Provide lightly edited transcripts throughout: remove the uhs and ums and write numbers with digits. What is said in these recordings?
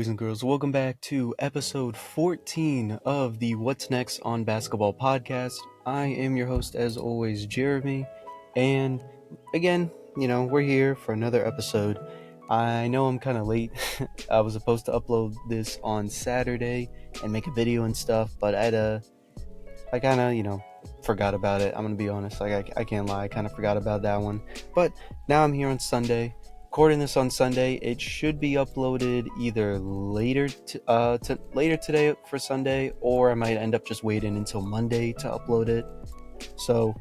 boys and girls? Welcome back to episode 14 of the What's Next on Basketball podcast. I am your host, as always, Jeremy, and again, we're here for another episode. I know I'm kind of late. I was supposed to upload this on Saturday and make a video and stuff, but I kind of, forgot about it. I'm going to be honest. I can't lie. I kind of forgot about that one. But now I'm here on Sunday. Recording this on Sunday. It should be uploaded either later today for Sunday, or I might end up just waiting until Monday to upload it. So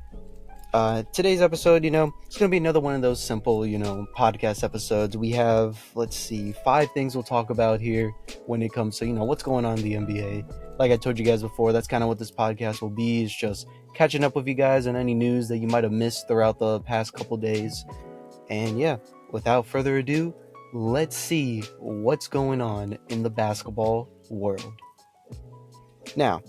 today's episode, it's going to be another one of those simple, podcast episodes. We have, 5 things we'll talk about here when it comes to, what's going on in the NBA. Like I told you guys before, that's kind of what this podcast will be, is just catching up with you guys on any news that you might have missed throughout the past couple days. And yeah, without further ado, let's see what's going on in the basketball world. Now,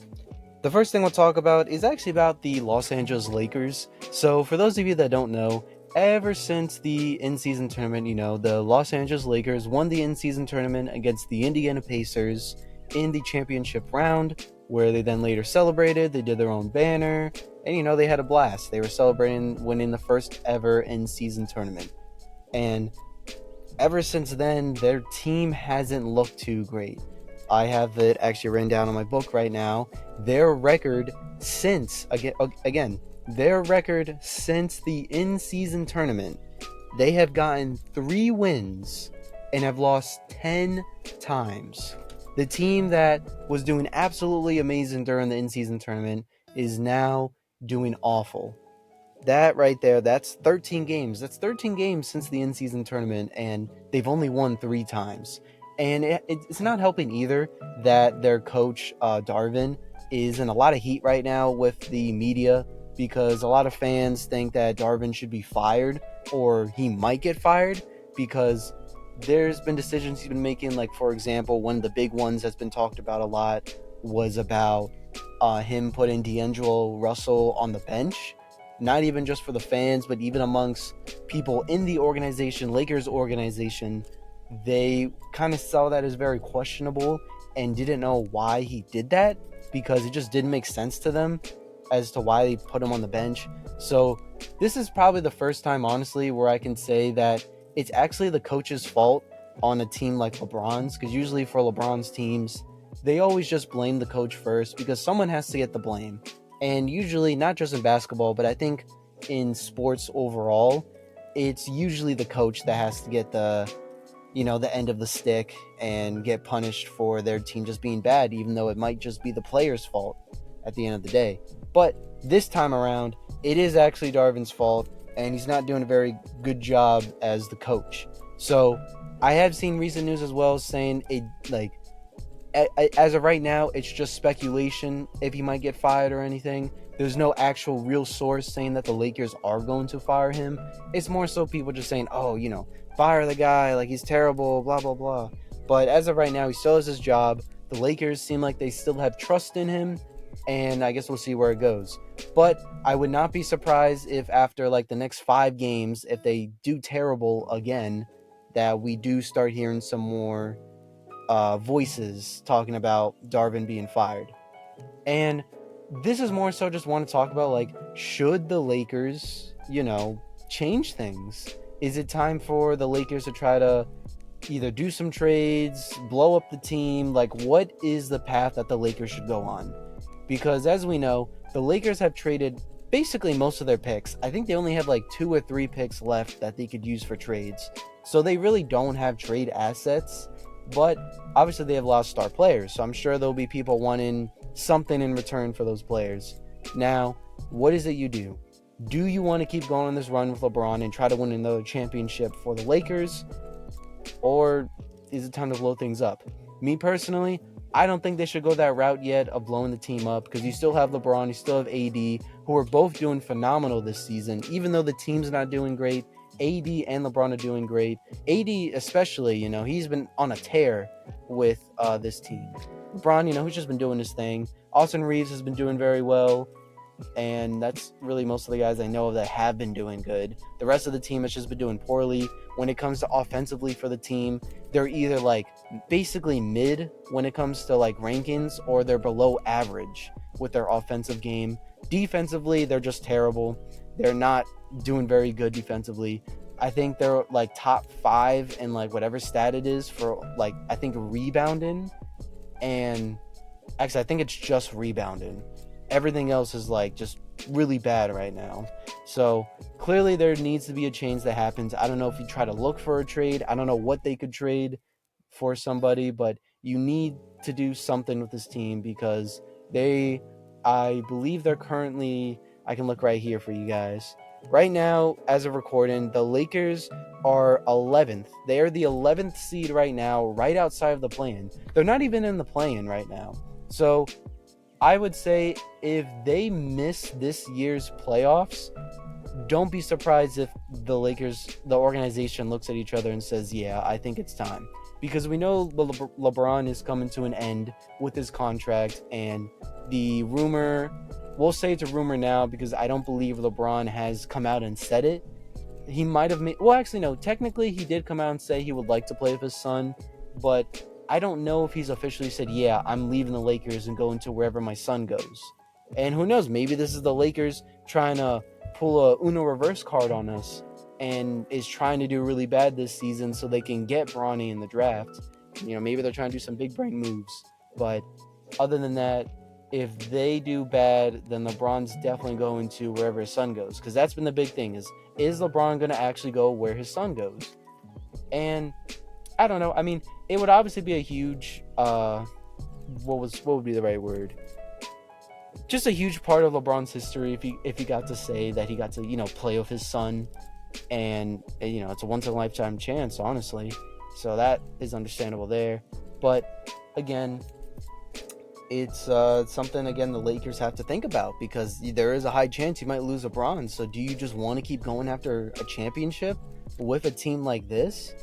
the first thing we'll talk about is actually about the Los Angeles Lakers. So for those of you that don't know, ever since the in-season tournament, the Los Angeles Lakers won the in-season tournament against the Indiana Pacers in the championship round, where they then later celebrated. They did their own banner, and they had a blast. They were celebrating winning the first ever in-season tournament. And ever since then, their team hasn't looked too great. I have it actually written down on my book right now. Their record since the in-season tournament, they have gotten 3 wins and have lost 10 times. The team that was doing absolutely amazing during the in-season tournament is now doing awful. That right there, that's 13 games. That's 13 games since the in-season tournament, and they've only won 3 times. And it's not helping either that their coach, Darvin, is in a lot of heat right now with the media, because a lot of fans think that Darvin should be fired, or he might get fired, because there's been decisions he's been making. Like, for example, one of the big ones that's been talked about a lot was about him putting D'Angelo Russell on the bench. Not even just for the fans, but even amongst people in the organization, Lakers organization, they kind of saw that as very questionable and didn't know why he did that, because it just didn't make sense to them as to why they put him on the bench. So this is probably the first time, honestly, where I can say that it's actually the coach's fault on a team like LeBron's, because usually for LeBron's teams, they always just blame the coach first, because someone has to get the blame. And usually, not just in basketball, but I think in sports overall, it's usually the coach that has to get the end of the stick and get punished for their team just being bad, even though it might just be the player's fault at the end of the day. But this time around, it is actually Darvin's fault, and he's not doing a very good job as the coach. So I have seen recent news as well saying as of right now, it's just speculation if he might get fired or anything. There's no actual real source saying that the Lakers are going to fire him. It's more so people just saying, fire the guy, like he's terrible, blah, blah, blah. But as of right now, he still has his job. The Lakers seem like they still have trust in him, and I guess we'll see where it goes. But I would not be surprised if after the next 5 games, if they do terrible again, that we do start hearing some more voices talking about Darvin being fired. And this is more so just want to talk about, should the Lakers, change things? Is it time for the Lakers to try to either do some trades, blow up the team? What is the path that the Lakers should go on? Because as we know, the Lakers have traded basically most of their picks. I think they only have 2 or 3 picks left that they could use for trades. So they really don't have trade assets. But obviously they have a lot of star players, so I'm sure there'll be people wanting something in return for those players. Now, what is it you do? Do you want to keep going on this run with LeBron and try to win another championship for the Lakers? Or is it time to blow things up? Me personally, I don't think they should go that route yet of blowing the team up, because you still have LeBron, you still have AD, who are both doing phenomenal this season. Even though the team's not doing great, AD and LeBron are doing great. AD especially, he's been on a tear with this team. LeBron, he's just been doing his thing. Austin Reeves has been doing very well. and that's really most of the guys I know of that have been doing good. The rest of the team has just been doing poorly. When it comes to offensively for the team, they're either like basically mid when it comes to like rankings, or they're below average with their offensive game. Defensively, they're just terrible. They're not doing very good defensively. I think they're like top 5 in like whatever stat it is for like, I think rebounding, and actually I think it's just rebounding. Everything else is like just really bad right now. So clearly there needs to be a change that happens. I don't know if you try to look for a trade. I don't know what they could trade for somebody, but you need to do something with this team because I believe they're currently, I can look right here for you guys. Right now, as of recording, the Lakers are 11th. They are the 11th seed right now, right outside of the play-in. They're not even in the play-in right now. So I would say if they miss this year's playoffs, don't be surprised if the Lakers, the organization, looks at each other and says, yeah, I think it's time. Because we know LeBron is coming to an end with his contract, and the rumor, we'll say it's a rumor now because I don't believe LeBron has come out and said it. He might have made, well, actually, no, technically he did come out and say he would like to play with his son, but I don't know if he's officially said, yeah, I'm leaving the Lakers and going to wherever my son goes. And who knows, maybe this is the Lakers trying to pull a Uno reverse card on us and is trying to do really bad this season so they can get Bronny in the draft. You know, maybe they're trying to do some big brain moves. But other than that, if they do bad, then LeBron's definitely going to wherever his son goes. Because that's been the big thing is LeBron going to actually go where his son goes? And I don't know. I mean, it would obviously be a huge, what would be the right word? Just a huge part of LeBron's history if he got to say that he got to, you know, play with his son, and you know, it's a once in a lifetime chance, honestly. So that is understandable there. But again, it's something again the Lakers have to think about because there is a high chance you might lose LeBron. So do you just want to keep going after a championship with a team like this?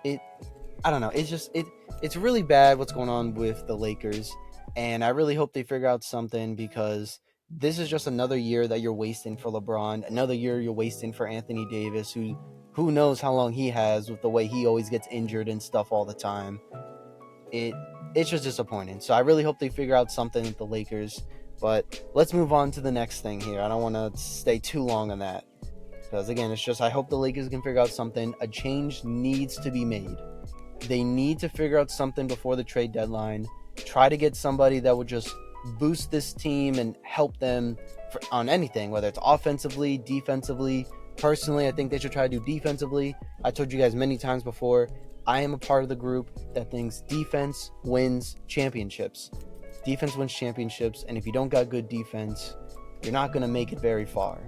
I don't know. It's really bad what's going on with the Lakers, and I really hope they figure out something because this is just another year that you're wasting for LeBron, another year you're wasting for Anthony Davis, who knows how long he has with the way he always gets injured and stuff all the time. It's just disappointing. So I really hope they figure out something with the Lakers. But let's move on to the next thing here. I don't want to stay too long on that. Because again, it's just I hope the Lakers can figure out something. A change needs to be made. They need to figure out something before the trade deadline. Try to get somebody that would just boost this team and help them on anything, whether it's offensively, defensively. Personally, I think they should try to do defensively. I told you guys many times before, I am a part of the group that thinks defense wins championships. Defense wins championships, and if you don't got good defense, you're not going to make it very far.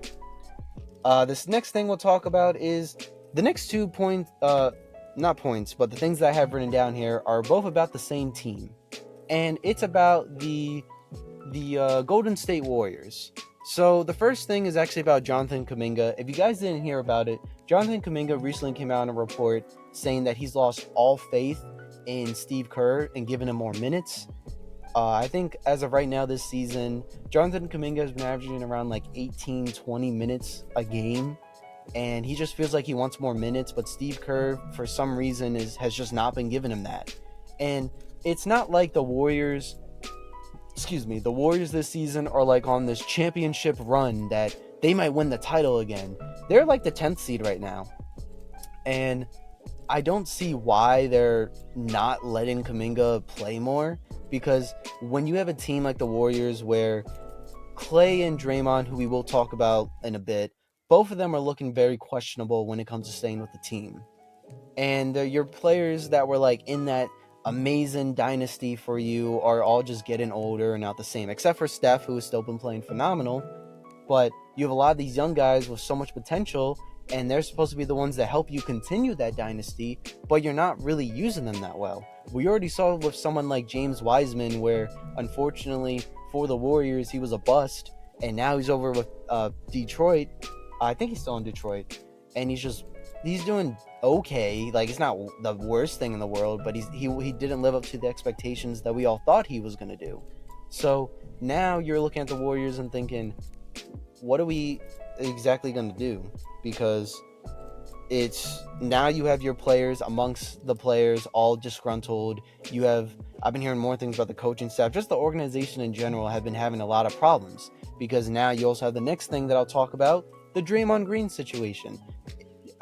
This next thing we'll talk about is the next 2 points, not points, but the things that I have written down here are both about the same team. And it's about the Golden State Warriors. So the first thing is actually about Jonathan Kuminga. If you guys didn't hear about it, Jonathan Kuminga recently came out in a report saying that he's lost all faith in Steve Kerr and giving him more minutes. I think as of right now this season, Jonathan Kuminga has been averaging around like 18-20 minutes a game. And he just feels like he wants more minutes, but Steve Kerr, for some reason, has just not been giving him that. And it's not like the Warriors this season are like on this championship run that they might win the title again. They're like the 10th seed right now. And I don't see why they're not letting Kuminga play more, because when you have a team like the Warriors where Clay and Draymond, who we will talk about in a bit, both of them are looking very questionable when it comes to staying with the team. And your players that were like in that amazing dynasty for you are all just getting older and not the same, except for Steph, who has still been playing phenomenal. But you have a lot of these young guys with so much potential, and they're supposed to be the ones that help you continue that dynasty, but you're not really using them that well. We already saw with someone like James Wiseman, where unfortunately for the Warriors he was a bust, and now he's over with Detroit. I think he's still in Detroit, and he's doing okay. Like, it's not the worst thing in the world, but he didn't live up to the expectations that we all thought he was going to do. So now you're looking at the Warriors and thinking, what are we exactly going to do? Because it's now you have your players amongst the players all disgruntled. You have I've been hearing more things about the coaching staff, just the organization in general have been having a lot of problems, because now you also have the next thing that I'll talk about, the Draymond Green situation.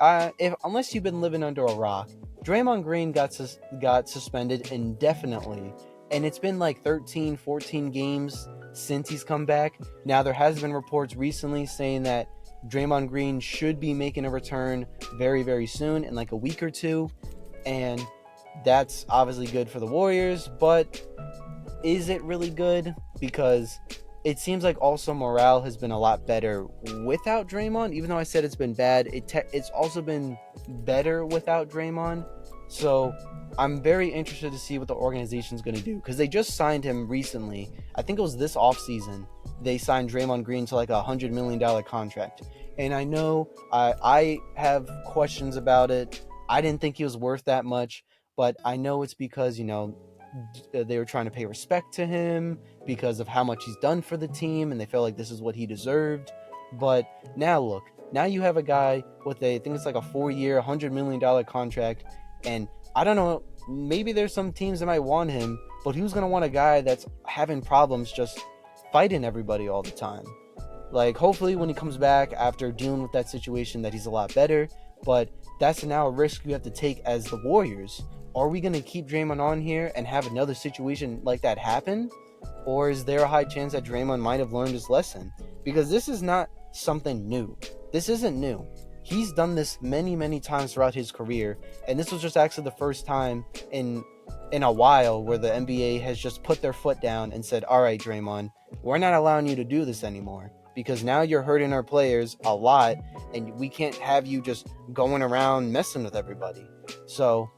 If unless you've been living under a rock, Draymond Green got suspended indefinitely, and it's been like 13, 14 games since he's come back. Now there has been reports recently saying that Draymond Green should be making a return very, very soon, in like a week or two, and that's obviously good for the Warriors, but is it really good? Because it seems like also morale has been a lot better without Draymond. Even though I said it's been bad, it's also been better without Draymond. So I'm very interested to see what the organization's going to do, because they just signed him recently. I think it was this offseason. They signed Draymond Green to like $100 million contract. And I know I have questions about it. I didn't think he was worth that much, but I know it's because, they were trying to pay respect to him because of how much he's done for the team, and they felt like this is what he deserved. But now look, now you have a guy with I think it's like a 4-year, $100 million contract, and I don't know, maybe there's some teams that might want him, but who's gonna want a guy that's having problems just fighting everybody all the time? Like, hopefully when he comes back after dealing with that situation that he's a lot better, but that's now a risk you have to take as the Warriors. Are we going to keep Draymond on here and have another situation like that happen? Or is there a high chance that Draymond might have learned his lesson? Because this is not something new. This isn't new. He's done this many, many times throughout his career, and this was just actually the first time in a while where the NBA has just put their foot down and said, all right, Draymond, we're not allowing you to do this anymore, because now you're hurting our players a lot, and we can't have you just going around messing with everybody. So,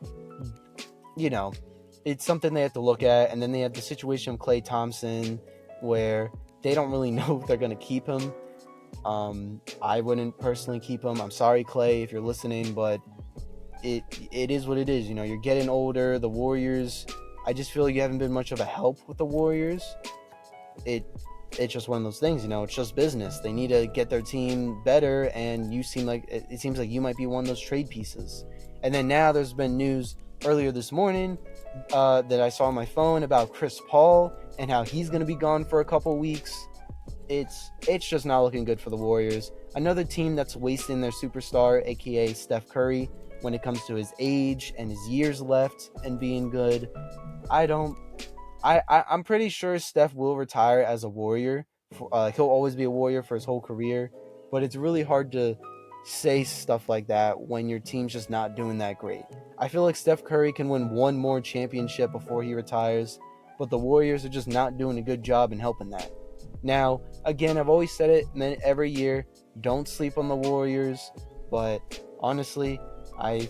it's something they have to look at. And then they have the situation of Klay Thompson, where they don't really know if they're going to keep him. I wouldn't personally keep him. I'm sorry, Klay, if you're listening, but it is what it is. You're getting older. The Warriors, I just feel like you haven't been much of a help with the Warriors. It's just one of those things, it's just business. They need to get their team better, and it seems like you might be one of those trade pieces. And then now there's been news earlier this morning that I saw on my phone about Chris Paul and how he's going to be gone for a couple weeks. It's just not looking good for the Warriors. Another team that's wasting their superstar, aka Steph Curry, when it comes to his age and his years left and being good. I'm pretty sure Steph will retire as a Warrior. He'll always be a Warrior for his whole career, but it's really hard to say stuff like that when your team's just not doing that great. I feel like Steph Curry can win one more championship before he retires, but the Warriors are just not doing a good job in helping that. Now, again, I've always said it every year, don't sleep on the Warriors, but honestly, I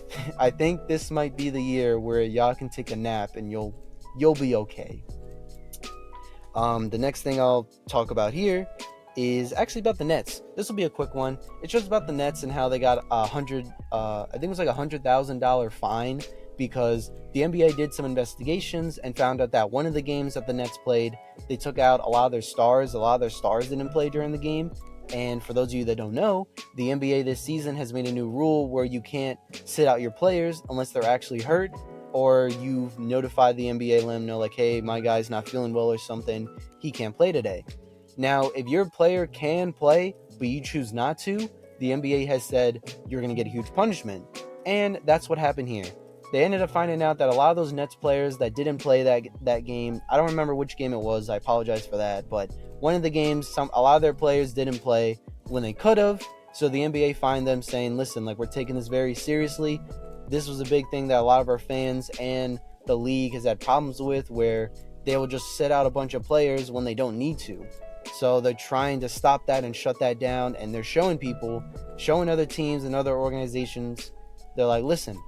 think this might be the year where y'all can take a nap and you'll be okay. The next thing I'll talk about here is actually about the Nets. This will be a quick one. It's just about the Nets and how they got I think it was like $100,000 fine, because the NBA did some investigations and found out that one of the games that the Nets played, they took out a lot of their stars. A lot of their stars didn't play during the game. And for those of you that don't know, the NBA this season has made a new rule where you can't sit out your players unless they're actually hurt, or you've notified the NBA, let them know, like, hey, my guy's not feeling well or something, he can't play today. Now, if your player can play, but you choose not to, the NBA has said you're going to get a huge punishment. And that's what happened here. They ended up finding out that a lot of those Nets players that didn't play that game, I don't remember which game it was, I apologize for that, but one of the games, a lot of their players didn't play when they could have, so the NBA fined them, saying, listen, like, we're taking this very seriously. This was a big thing that a lot of our fans and the league has had problems with, where they will just sit out a bunch of players when they don't need to. So they're trying to stop that and shut that down, and they're showing other teams and other organizations, they're like, listen,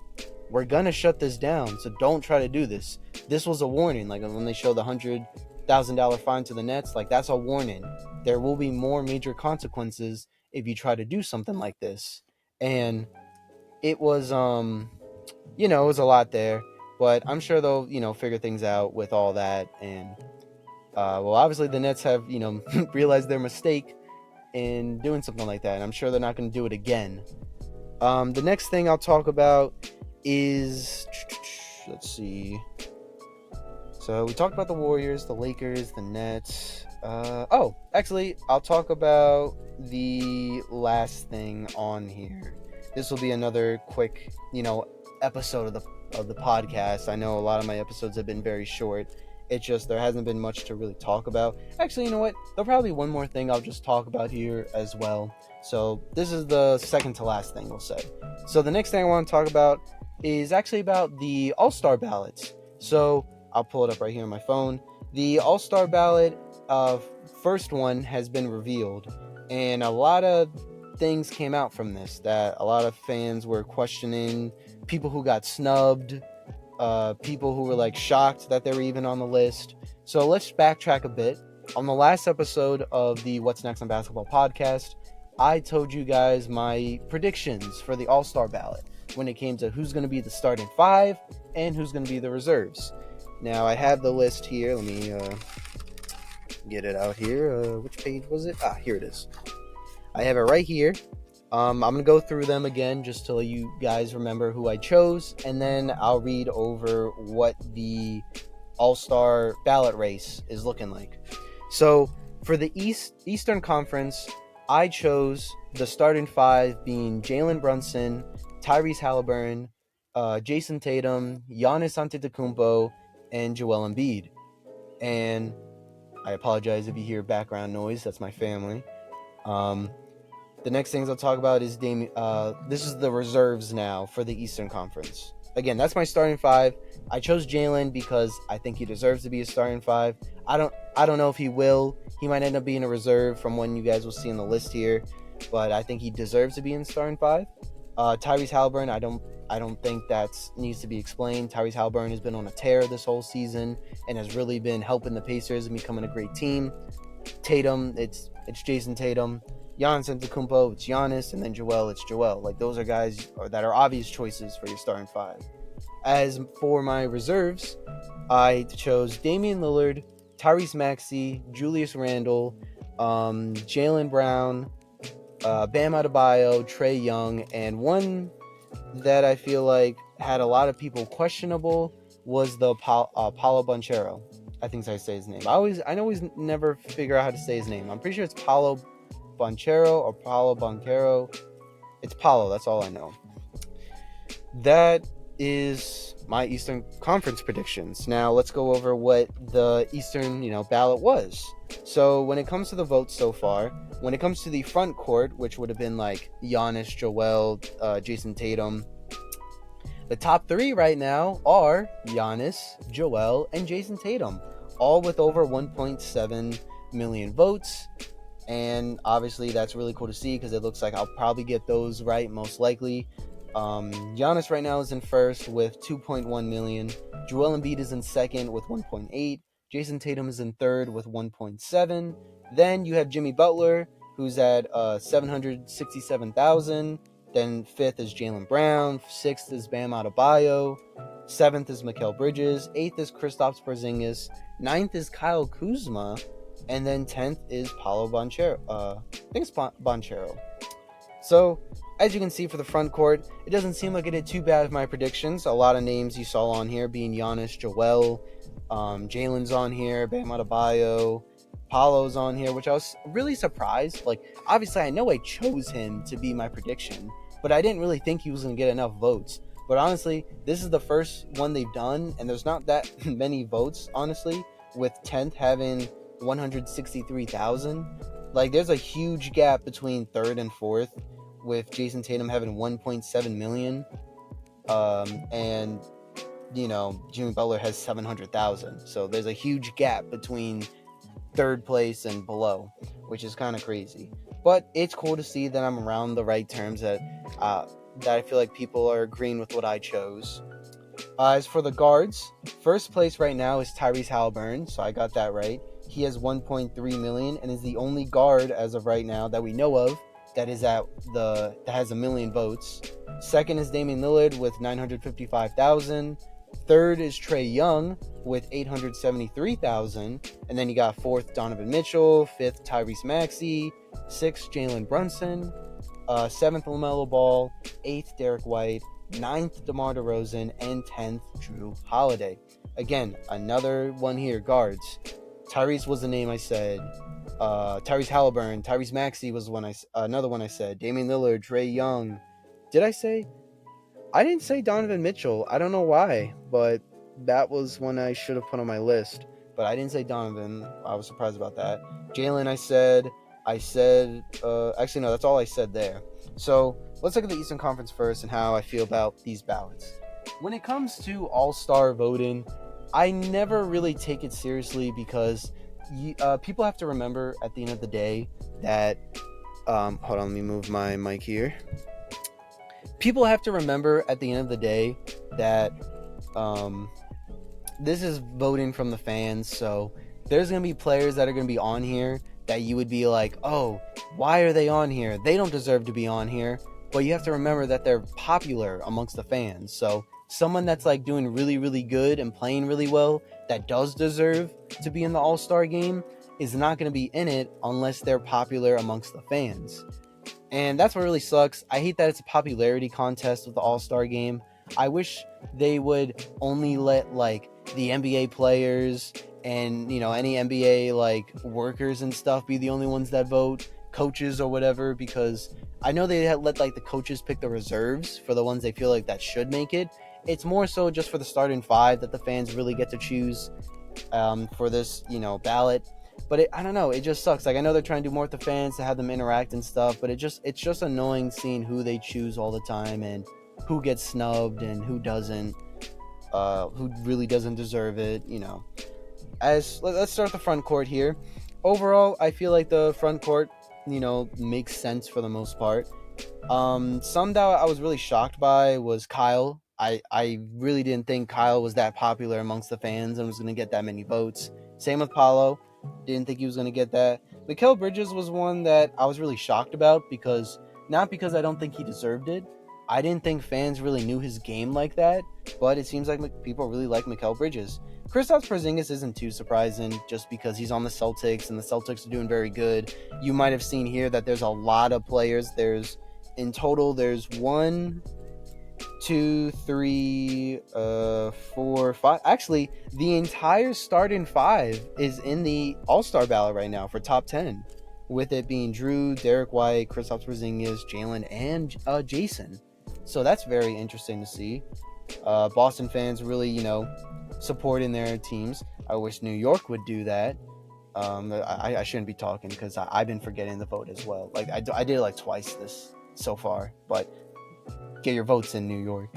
we're gonna shut this down, so don't try to do this. This was a warning. Like when they show the $100,000 fine to the Nets, like, that's a warning. There will be more major consequences if you try to do something like this. And it was it was a lot there, but I'm sure they'll figure things out with all that. And well, obviously the Nets have realized their mistake, in doing something like that, and I'm sure they're not going to do it again. The next thing I'll talk about is, let's see. So we talked about the Warriors, the Lakers, the Nets. Actually, I'll talk about the last thing on here. This will be another quick, episode of the podcast. I know a lot of my episodes have been very short. It's just there hasn't been much to really talk about. Actually, you know what? There'll probably be one more thing I'll just talk about here as well. So this is the second to last thing we'll say. So the next thing I want to talk about is actually about the All-Star ballots. So I'll pull it up right here on my phone. The All-Star ballot, first one has been revealed, and a lot of things came out from this that a lot of fans were questioning. People who got snubbed, people who were like shocked that they were even on the list. So let's backtrack a bit. On the last episode of the What's Next on Basketball podcast, I told you guys my predictions for the All-Star ballot when it came to who's going to be the starting five and who's going to be the reserves. Now I have the list here. Let me get it out here. Which page was it? Here it is. I have it right here. I'm going to go through them again just to let you guys remember who I chose, and then I'll read over what the All-Star ballot race is looking like. So for the Eastern Conference, I chose the starting five being Jalen Brunson, Tyrese Halliburton, Jason Tatum, Giannis Antetokounmpo, and Joel Embiid. And I apologize if you hear background noise. That's my family. The next things I'll talk about is this is the reserves now for the Eastern Conference. Again, that's my starting five. I chose Jalen because I think he deserves to be a starting five. I don't know if he will. He might end up being a reserve from when you guys will see in the list here, but I think he deserves to be in starting five. Tyrese Halliburton, I don't think that needs to be explained. Tyrese Halliburton has been on a tear this whole season and has really been helping the Pacers and becoming a great team. Tatum, it's Jason Tatum. Giannis Antetokounmpo, it's Giannis, and then Joel, it's Joel. Like, those are guys that are obvious choices for your starting five. As for my reserves, I chose Damian Lillard, Tyrese Maxey, Julius Randle, Jaylen Brown, Bam Adebayo, Trae Young, and one that I feel like had a lot of people questionable was the Paolo Banchero. I think I say his name. I always never figure out how to say his name. I'm pretty sure it's Paolo Banchero or Paolo Banchero. It's Paolo, that's all I know. That is my Eastern Conference predictions. Now let's go over what the Eastern, ballot was. So when it comes to the votes so far, when it comes to the front court, which would have been like Giannis, Joel, Jason Tatum, the top three right now are Giannis, Joel, and Jason Tatum, all with over 1.7 million votes. And obviously that's really cool to see because it looks like I'll probably get those right most likely. Giannis right now is in first with 2.1 million. Joel Embiid is in second with 1.8. Jason Tatum is in third with 1.7. Then you have Jimmy Butler, who's at 767,000. Then fifth is Jaylen Brown. Sixth is Bam Adebayo. Seventh is Mikal Bridges. Eighth is Kristaps Porzingis. Ninth is Kyle Kuzma. And then 10th is Paolo Banchero. I think it's Banchero. So, as you can see for the front court, it doesn't seem like it did too bad with my predictions. A lot of names you saw on here being Giannis, Joel, Jalen's on here, Bam Adebayo, Paolo's on here, which I was really surprised. Like, obviously I know I chose him to be my prediction, but I didn't really think he was going to get enough votes. But honestly, this is the first one they've done, and there's not that many votes, honestly, with 10th having 163,000. Like, there's a huge gap between third and fourth, with Jason Tatum having 1.7 million, and Jimmy Butler has 700,000. So there's a huge gap between third place and below, which is kind of crazy. But it's cool to see that I'm around the right terms, that I feel like people are agreeing with what I chose. As for the guards, first place right now is Tyrese Halliburton, so I got that right. He has 1.3 million and is the only guard as of right now that we know of that has a million votes. Second is Damian Lillard with 955,000. Third is Trae Young with 873,000. And then you got fourth Donovan Mitchell, fifth Tyrese Maxey, 6th, Jalen Brunson, 7th, LaMelo Ball, 8th, Derek White, 9th, DeMar DeRozan, and 10th, Drew Holiday. Again, another one here, guards. Tyrese was the name I said. Tyrese Halliburton, Tyrese Maxey was another one I said. Damian Lillard, Trae Young. Did I say? I didn't say Donovan Mitchell. I don't know why, but that was one I should have put on my list. But I didn't say Donovan. I was surprised about that. Jalen, I said. Actually, no, that's all I said there. So let's look at the Eastern Conference first and how I feel about these ballots. When it comes to All-Star voting, I never really take it seriously because people have to remember at the end of the day that hold on, let me move my mic here. People have to remember at the end of the day that this is voting from the fans, so there's going to be players that are going to be on here that you would be like, oh, why are they on here? They don't deserve to be on here. But you have to remember that they're popular amongst the fans. So someone that's like doing really, really good and playing really well that does deserve to be in the All-Star game is not going to be in it unless they're popular amongst the fans. And that's what really sucks. I hate that it's a popularity contest with the All-Star game. I wish they would only let like the NBA players and, you know, any NBA like workers and stuff be the only ones that vote, coaches or whatever, because I know they let like the coaches pick the reserves for the ones they feel like that should make it. It's more so just for the starting five that the fans really get to choose for this, you know, ballot. But I don't know, it just sucks. Like, I know they're trying to do more with the fans to have them interact and stuff, but it's just annoying seeing who they choose all the time and who gets snubbed and who doesn't, who really doesn't deserve it, you know. Let's start the front court here. Overall, I feel like the front court, you know, makes sense for the most part. Some that I was really shocked by was Kyle. I really didn't think Kyle was that popular amongst the fans and was going to get that many votes. Same with Paolo. Didn't think he was going to get that. Mikal Bridges was one that I was really shocked about not because I don't think he deserved it. I didn't think fans really knew his game like that, but it seems like people really like Mikal Bridges. Kristaps Porzingis isn't too surprising just because he's on the Celtics and the Celtics are doing very good. You might have seen here that there's a lot of players. In total, there's 1, 2, 3, 4, 5. Actually, the entire starting five is in the All-Star ballot right now for top 10, with it being Drew, Derek White, Kristaps Porzingis, Jalen, and Jason. So that's very interesting to see. Boston fans really, you know, supporting their teams. I wish New York would do that. I shouldn't be talking because I've been forgetting the vote as well. Like I did it like twice this so far, but get your votes in New York.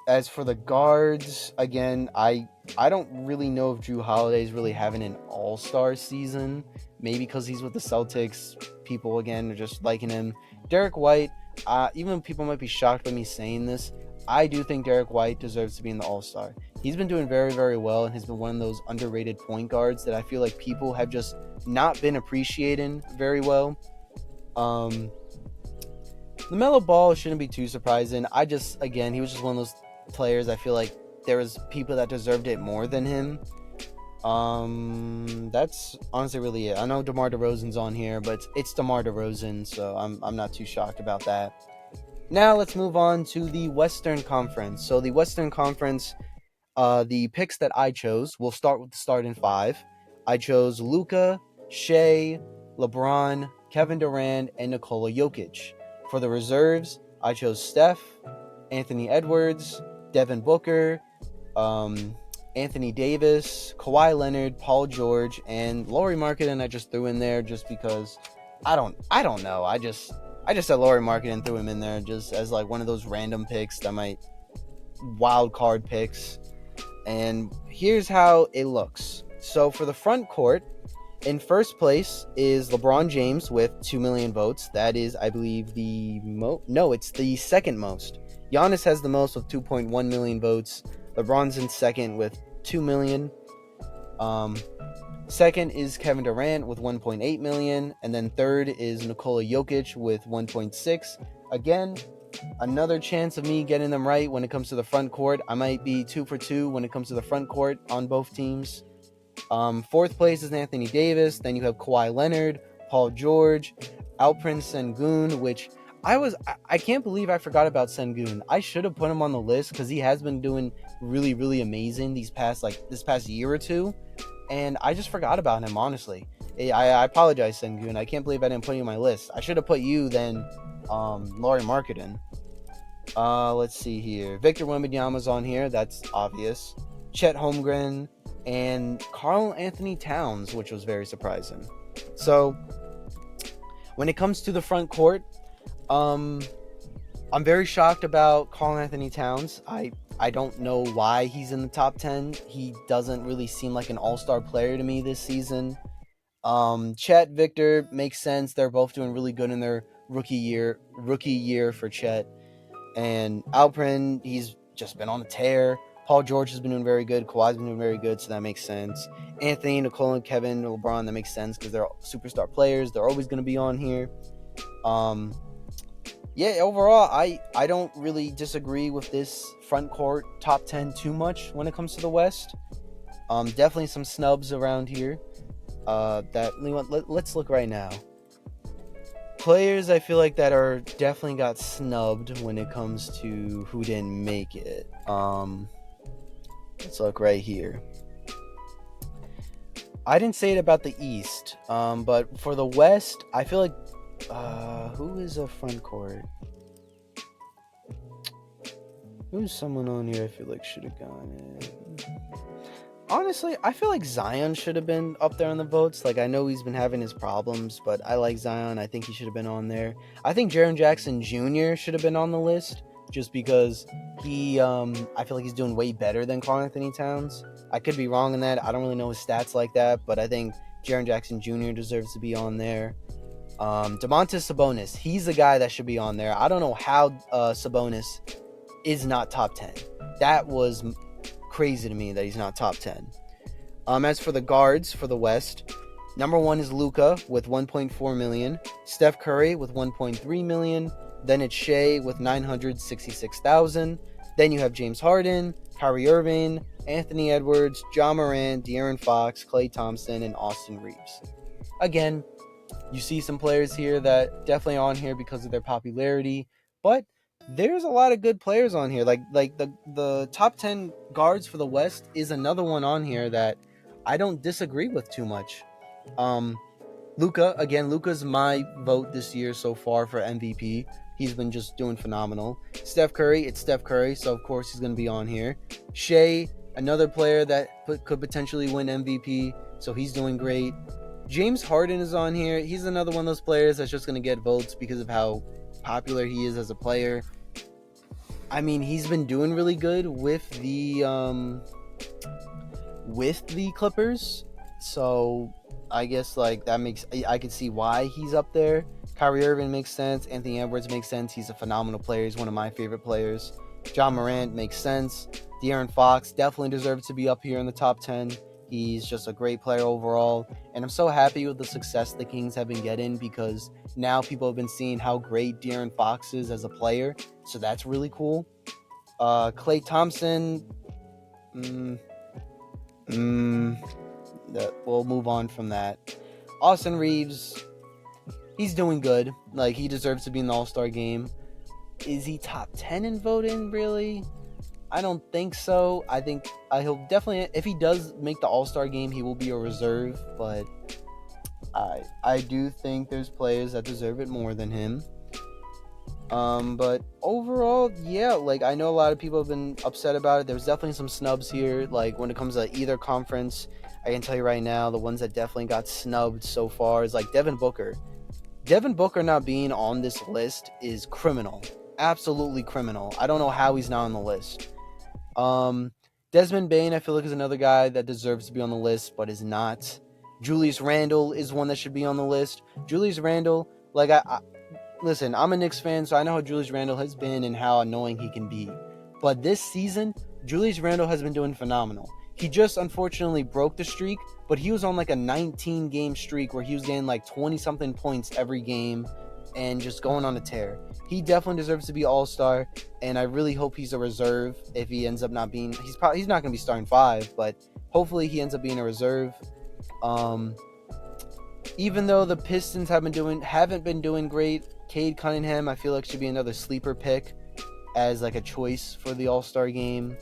As for the guards, again, I don't really know if Drew Holiday is really having an all-star season. Maybe because he's with the Celtics, people again are just liking him. Derek White, even people might be shocked by me saying this, I do think Derek White deserves to be in the All-Star. He's been doing very, very well and has been one of those underrated point guards that I feel like people have just not been appreciating very well. LaMelo Ball shouldn't be too surprising. He was just one of those players I feel like there was people that deserved it more than him. That's honestly really it. I know DeMar DeRozan's on here, but it's DeMar DeRozan, so I'm not too shocked about that. Now let's move on to the Western Conference. So the Western Conference, the picks that I chose, we'll start with the starting five. I chose Luka, Shea, LeBron, Kevin Durant, and Nikola Jokic. For the reserves, I chose Steph, Anthony Edwards, Devin Booker, Anthony Davis, Kawhi Leonard, Paul George, and Lauri Markkanen. I just threw in there just because I don't know. I just said Lauri Markkanen and threw him in there just as like one of those random picks that might wild card picks. And here's how it looks. So for the front court, in first place is LeBron James with 2 million votes. That is, I believe, it's the second most. Giannis has the most with 2.1 million votes. LeBron's in second with 2 million. Second is Kevin Durant with 1.8 million. And then third is Nikola Jokic with 1.6. Again, another chance of me getting them right when it comes to the front court. I might be 2 for 2 when it comes to the front court on both teams. Fourth place is Anthony Davis. Then you have Kawhi Leonard, Paul George, Alperen Sengun, which I can't believe I forgot about Sengun. I should have put him on the list because he has been doing really, really amazing this past year or two, and I just forgot about him, honestly. I apologize, Sengun. I can't believe I didn't put you on my list. I should have put you then, Laurie Marketing. Let's see here. Victor Wembanyama's on here. That's obvious. Chet Holmgren and Karl Anthony Towns, which was very surprising. So when it comes to the front court, I'm very shocked about Karl Anthony Towns. I don't know why he's in the top 10. He doesn't really seem like an all-star player to me this season. Chet, Victor, makes sense. They're both doing really good in their rookie year for Chet. And Alperen, he's just been on a tear. Paul George has been doing very good. Kawhi's been doing very good, so that makes sense. Anthony, Nicole, and Kevin, LeBron, that makes sense because they're superstar players. They're always going to be on here. Yeah, overall, I don't really disagree with this front court top 10 too much when it comes to the West. Definitely some snubs around here. Let's look right now. Players I feel like that are definitely got snubbed when it comes to who didn't make it. Let's look right here. I didn't say it about the East, but for the West, I feel like who is a front court? Who's someone on here I feel like should have gone in? Honestly, I feel like Zion should have been up there on the votes. Like, I know he's been having his problems, but I like Zion. I think he should have been on there. I think Jaren Jackson Jr. should have been on the list just because he, I feel like he's doing way better than Karl Anthony Towns. I could be wrong in that. I don't really know his stats like that, but I think Jaren Jackson Jr. deserves to be on there. Domantas Sabonis, he's the guy that should be on there. I don't know how Sabonis is not top 10. That was crazy to me that he's not top 10. As for the guards for the West, number 1 is Luka with 1.4 million, Steph Curry with 1.3 million, then it's Shea with 966,000, then you have James Harden, Kyrie Irving, Anthony Edwards, Ja Morant, De'Aaron Fox, Klay Thompson, and Austin Reeves. Again, you see some players here that definitely are on here because of their popularity, but there's a lot of good players on here. Like the top 10 guards for the West is another one on here that I don't disagree with too much. Luka's my vote this year so far for MVP. He's been just doing phenomenal. Steph Curry, it's Steph Curry, so of course he's going to be on here. Shea, another player that could potentially win MVP, so he's doing great. James Harden is on here. He's another one of those players that's just going to get votes because of how popular he is as a player. I mean, he's been doing really good with the Clippers, so I guess like that makes I can see why he's up there. Kyrie Irving makes sense. Anthony Edwards makes sense. He's a phenomenal player. He's one of my favorite players. Ja Morant makes sense. De'Aaron Fox definitely deserves to be up here in the top 10. He's just a great player overall, and I'm so happy with the success the Kings have been getting because now people have been seeing how great De'Aaron Fox is as a player, so that's really cool. Klay Thompson, we'll move on from that. Austin Reeves, he's doing good. Like, he deserves to be in the All-Star game. Is he top 10 in voting, really? I don't think so. I think he'll definitely, if he does make the All-Star game, he will be a reserve, but I do think there's players that deserve it more than him. But overall, yeah, like, I know a lot of people have been upset about it. There's definitely some snubs here. Like, when it comes to either conference, I can tell you right now, the ones that definitely got snubbed so far is like Devin Booker. Devin Booker not being on this list is criminal. Absolutely criminal. I don't know how he's not on the list. Desmond Bane, I feel like, is another guy that deserves to be on the list, but is not. Julius Randle is one that should be on the list. Julius Randle, like, listen, I'm a Knicks fan, so I know how Julius Randle has been and how annoying he can be. But this season, Julius Randle has been doing phenomenal. He just unfortunately broke the streak, but he was on like a 19-game streak where he was getting like 20-something points every game. and just going on a tear. He definitely deserves to be all-star, and I really hope he's a reserve if he ends up not being. He's not going to be starting 5, but hopefully he ends up being a reserve. Even though the Pistons haven't been doing great, Cade Cunningham I feel like should be another sleeper pick as like a choice for the All-Star game.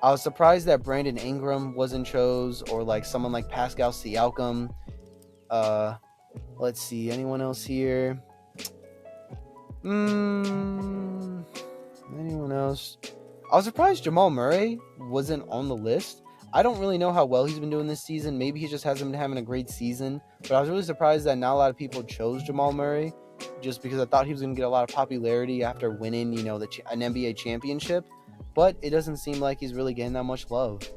I was surprised that Brandon Ingram wasn't chose, or like someone like Pascal Siakam. Let's see, anyone else here? Anyone else? I was surprised Jamal Murray wasn't on the list. I don't really know how well he's been doing this season. Maybe he just hasn't been having a great season. But I was really surprised that not a lot of people chose Jamal Murray, just because I thought he was going to get a lot of popularity after winning, an NBA championship. But it doesn't seem like he's really getting that much love.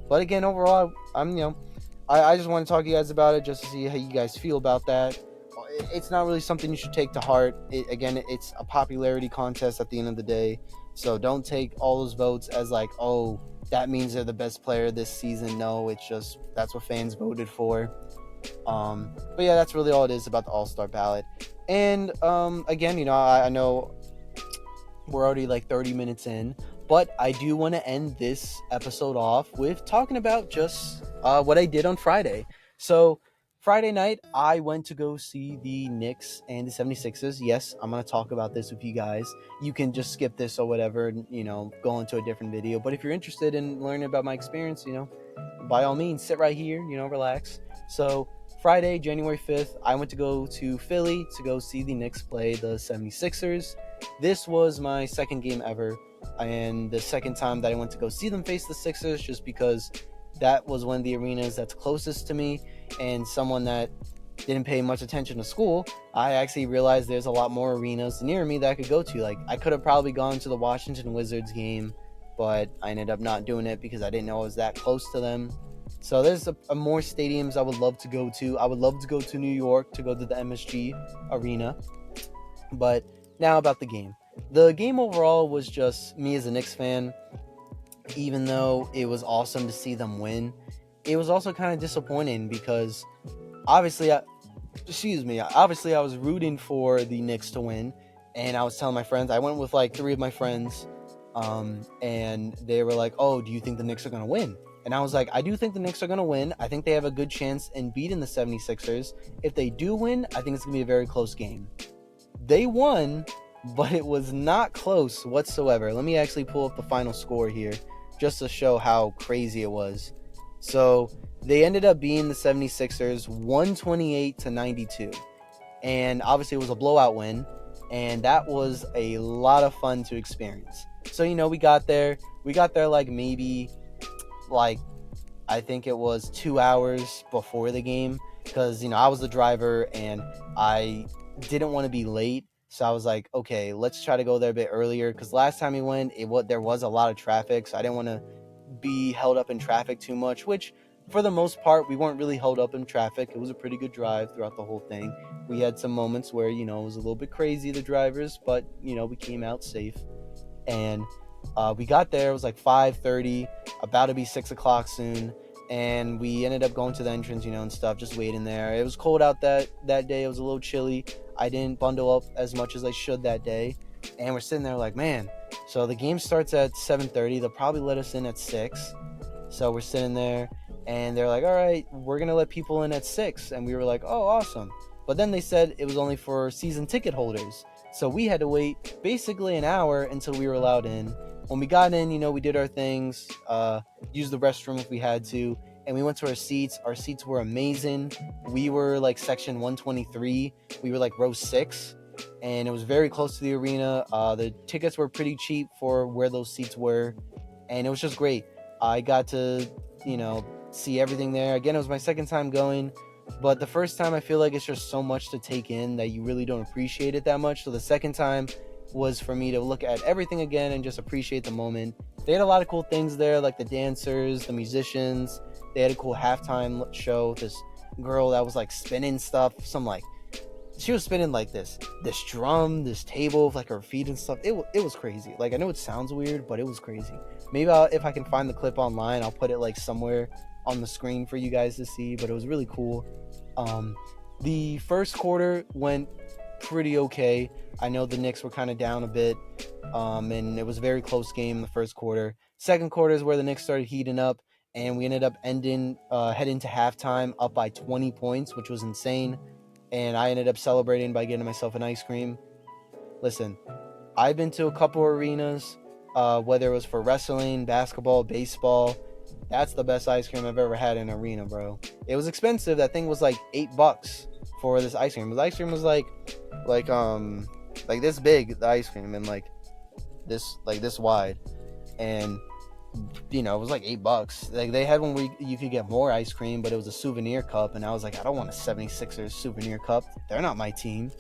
But again, overall, I just want to talk to you guys about it just to see how you guys feel about that. It's not really something you should take to heart. It's a popularity contest at the end of the day. So don't take all those votes as like, oh, that means they're the best player this season. No, it's just that's what fans voted for. But yeah, that's really all it is about the All-Star ballot. And again, I know we're already like 30 minutes in, but I do want to end this episode off with talking about just what I did on Friday. So Friday night, I went to go see the Knicks and the 76ers. Yes, I'm going to talk about this with you guys. You can just skip this or whatever and, go into a different video. But if you're interested in learning about my experience, by all means, sit right here, relax. So Friday, January 5th, I went to go to Philly to go see the Knicks play the 76ers. This was my second game ever, and the second time that I went to go see them face the Sixers, just because that was one of the arenas that's closest to me, and someone that didn't pay much attention to school, I actually realized there's a lot more arenas near me that I could go to. Like, I could have probably gone to the Washington Wizards game, but I ended up not doing it because I didn't know I was that close to them. So there's a more stadiums I would love to go to. I would love to go to New York to go to the MSG arena. But now about the game. The game overall was just me as a Knicks fan. Even though it was awesome to see them win, it was also kind of disappointing because obviously I was rooting for the Knicks to win, and I was telling my friends, I went with like 3 of my friends, and they were like, oh, do you think the Knicks are going to win? And I was like, I do think the Knicks are going to win. I think they have a good chance in beating the 76ers. If they do win, I think it's going to be a very close game. They won, but it was not close whatsoever. Let me actually pull up the final score here, just to show how crazy it was. So they ended up being the 76ers 128-92. And obviously it was a blowout win, and that was a lot of fun to experience. So, we got there I think it was 2 hours before the game, because, I was the driver and I didn't want to be late. So I was like, okay, let's try to go there a bit earlier, because last time we went, there was a lot of traffic, so I didn't want to be held up in traffic too much, which for the most part, we weren't really held up in traffic. It was a pretty good drive throughout the whole thing. We had some moments where, it was a little bit crazy, the drivers, but, we came out safe. And we got there, it was like 5:30, about to be 6 o'clock soon. And we ended up going to the entrance, and stuff, just waiting there. It was cold out that day. It was a little chilly. I didn't bundle up as much as I should that day. And we're sitting there like, man, so the game starts at 7:30. They'll probably let us in at 6. So we're sitting there, and they're like, all right, we're going to let people in at 6. And we were like, oh, awesome. But then they said it was only for season ticket holders. So we had to wait basically an hour until we were allowed in. When we got in, we did our things, used the restroom if we had to, and we went to our seats. Our seats were amazing. We were like section 123. We were like row 6, and it was very close to the arena. The tickets were pretty cheap for where those seats were, and it was just great. I got to, see everything there. Again, it was my second time going, but the first time I feel like it's just so much to take in that you really don't appreciate it that much. So the second time was for me to look at everything again and just appreciate the moment. They had a lot of cool things there, like the dancers, the musicians. They had a cool halftime show. This girl that was like spinning stuff, she was spinning like this drum, this table with like her feet and stuff. It was crazy. Like, I know it sounds weird, but it was crazy. Maybe if I can find the clip online, I'll put it like somewhere on the screen for you guys to see, but it was really cool. The first quarter went pretty okay. I know the Knicks were kind of down a bit, and it was a very close game in the first quarter. Second quarter is where the Knicks started heating up, and we ended up heading to halftime up by 20 points, which was insane. And I ended up celebrating by getting myself an ice cream. Listen, I've been to a couple arenas, whether it was for wrestling, basketball, baseball. That's the best ice cream I've ever had in an arena, bro. It was expensive. That thing was like $8 for this ice cream. The ice cream was like this big, the ice cream, and like this wide, and it was like $8. Like they had one where you could get more ice cream, but it was a souvenir cup, and I was like, I don't want a 76ers souvenir cup. They're not my team.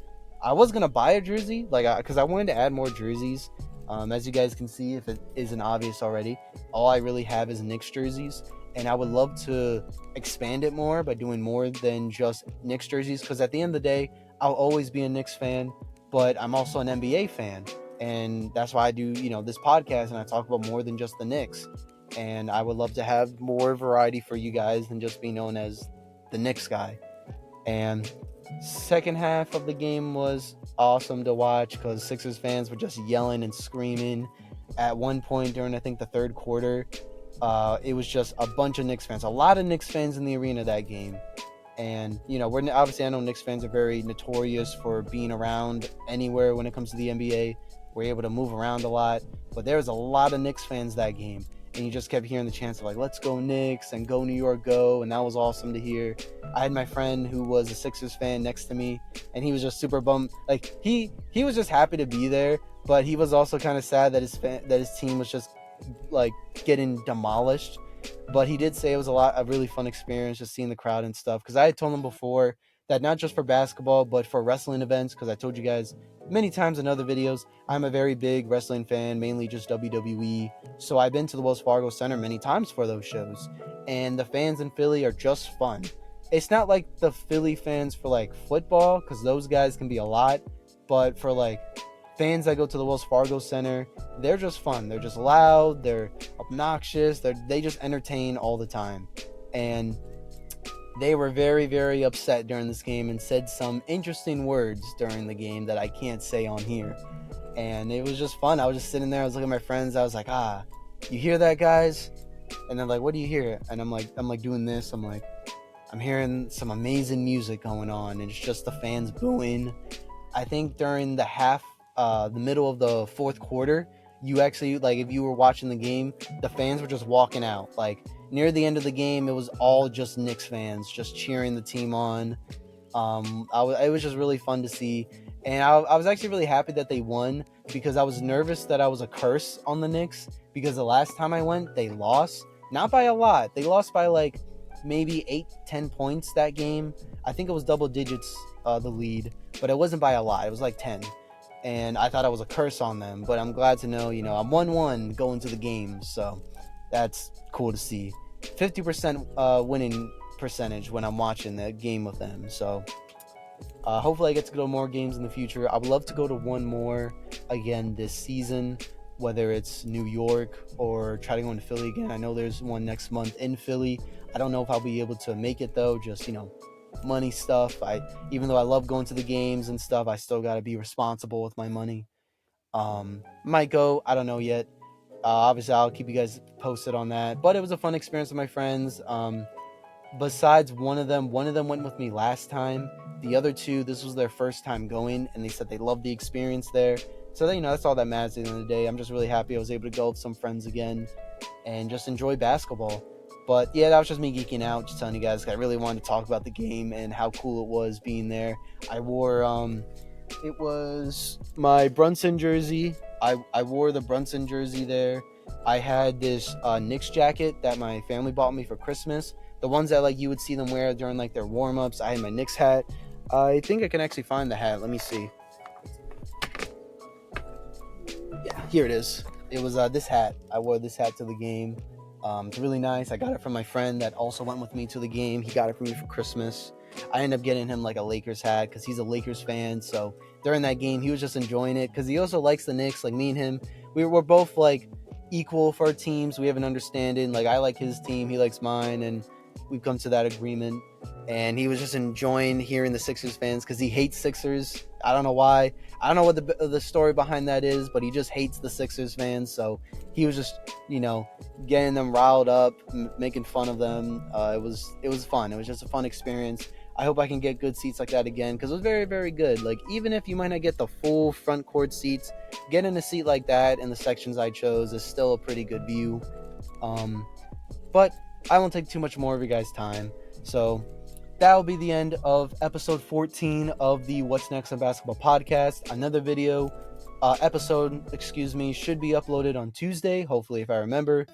I was gonna buy a jersey, because I wanted to add more jerseys. As you guys can see, if it isn't obvious already, all I really have is Knicks jerseys, and I would love to expand it more by doing more than just Knicks jerseys, because at the end of the day, I'll always be a Knicks fan, but I'm also an NBA fan, and that's why I do, this podcast, and I talk about more than just the Knicks, and I would love to have more variety for you guys than just be known as the Knicks guy. And second half of the game was awesome to watch because Sixers fans were just yelling and screaming. At one point during, I think, the third quarter, it was just a bunch of Knicks fans, a lot of Knicks fans in the arena that game. And, we're obviously, I know Knicks fans are very notorious for being around anywhere when it comes to the NBA. We're able to move around a lot, but there was a lot of Knicks fans that game. And you just kept hearing the chants of like, let's go Knicks and go New York, go. And that was awesome to hear. I had my friend who was a Sixers fan next to me, and he was just super bummed. Like he was just happy to be there, but he was also kind of sad that his team was just like getting demolished. But he did say it was a really fun experience just seeing the crowd and stuff. Because I had told him before that not just for basketball, but for wrestling events, because I told you guys many times in other videos, I'm a very big wrestling fan, mainly just WWE. So I've been to the Wells Fargo Center many times for those shows. And the fans in Philly are just fun. It's not like the Philly fans for like football, because those guys can be a lot. But for like fans that go to the Wells Fargo Center, they're just fun. They're just loud. They're obnoxious. They just entertain all the time. And they were very, very upset during this game and said some interesting words during the game that I can't say on here. And it was just fun. I was just sitting there. I was looking at my friends. I was like, you hear that, guys? And they're like, what do you hear? And I'm like doing this. I'm hearing some amazing music going on. And it's just the fans booing. I think during the middle of the fourth quarter, you actually, like, if you were watching the game, the fans were just walking out. Like, near the end of the game, it was all just Knicks fans just cheering the team on. It was just really fun to see. And I was actually really happy that they won, because I was nervous that I was a curse on the Knicks, because the last time I went, they lost. Not by a lot. They lost by like maybe 8-10 points that game. I think it was double digits, the lead, but it wasn't by a lot. It was like 10. And I thought I was a curse on them, but I'm glad to know, I'm 1-1 going to the game. So that's cool to see. 50% winning percentage when I'm watching the game with them. So hopefully I get to go to more games in the future. I would love to go to one more again this season, whether it's New York or try to go into Philly again. I know there's one next month in Philly. I don't know if I'll be able to make it though, just, money stuff. Even though I love going to the games and stuff, I still got to be responsible with my money. Might go, I don't know yet. Obviously I'll keep you guys posted on that, but it was a fun experience with my friends. Besides one of them went with me last time. The other two, this was their first time going, and they said they loved the experience there. So that's all that matters at the end of the day. I'm just really happy I was able to go with some friends again and just enjoy basketball. But yeah, that was just me geeking out, just telling you guys I really wanted to talk about the game and how cool it was being there. I wore it was my Brunson jersey. I wore the Brunson jersey there. I had this Knicks jacket that my family bought me for Christmas. The ones that you would see them wear during their warm-ups. I had my Knicks hat. I think I can actually find the hat. Let me see. Yeah, here it is. It was this hat. I wore this hat to the game. It's really nice. I got it from my friend that also went with me to the game. He got it for me for Christmas. I ended up getting him a Lakers hat because he's a Lakers fan. So during that game, he was just enjoying it because he also likes the Knicks. Me and him, we're both equal for our teams. We have an understanding. I like his team, he likes mine, and we've come to that agreement. And he was just enjoying hearing the Sixers fans because he hates Sixers. I don't know why. I don't know what the story behind that is, but he just hates the Sixers fans. So he was just, getting them riled up, making fun of them. It was fun. It was just a fun experience. I hope I can get good seats like that again, because it was very, very good. Like, even if you might not get the full front court seats, getting a seat like that in the sections I chose is still a pretty good view. But I won't take too much more of your guys' time. So that will be the end of episode 14 of the What's Next on Basketball podcast. Another episode should be uploaded on Tuesday, hopefully, if I remember.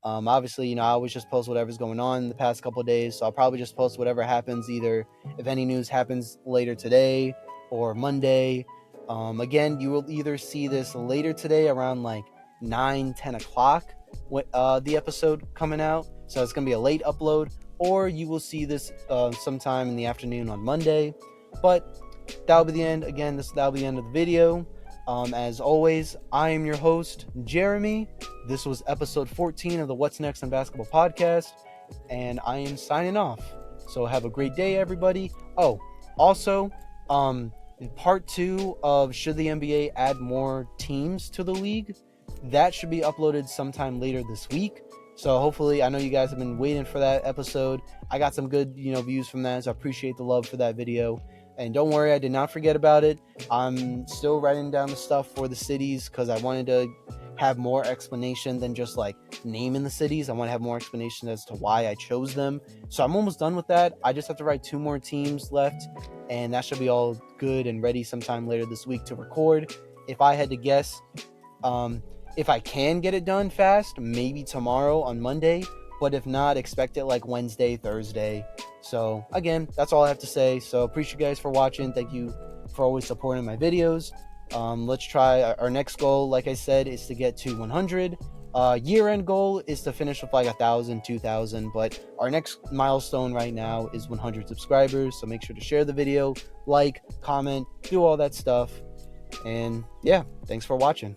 Obviously, I always just post whatever's going on in the past couple of days, so I'll probably just post whatever happens, either if any news happens later today or Monday. Again, you will either see this later today around like 9-10 o'clock, the episode coming out, so it's going to be a late upload, or you will see this sometime in the afternoon on Monday. But that'll be the end. Again, that'll be the end of the video. As always, I am your host, Jeremy. This was episode 14 of the What's Next on Basketball podcast, and I am signing off. So have a great day, everybody. Oh, also, part 2 of should the NBA add more teams to the league, that should be uploaded sometime later this week. So hopefully, I know you guys have been waiting for that episode. I got some good, views from that, so I appreciate the love for that video. And don't worry, I did not forget about it. I'm still writing down the stuff for the cities because I wanted to have more explanation than just like naming the cities. I want to have more explanation as to why I chose them. So I'm almost done with that. I just have to write 2 more teams left, and that should be all good and ready sometime later this week to record. If I had to guess, if I can get it done fast, maybe tomorrow on Monday, but if not, expect it like Wednesday, Thursday. So again, that's all I have to say. So appreciate you guys for watching. Thank you for always supporting my videos. Let's try our next goal. Like I said, is to get to 100. Year-end goal is to finish with like 1,000, 2,000. But our next milestone right now is 100 subscribers. So make sure to share the video, like, comment, do all that stuff. And yeah, thanks for watching.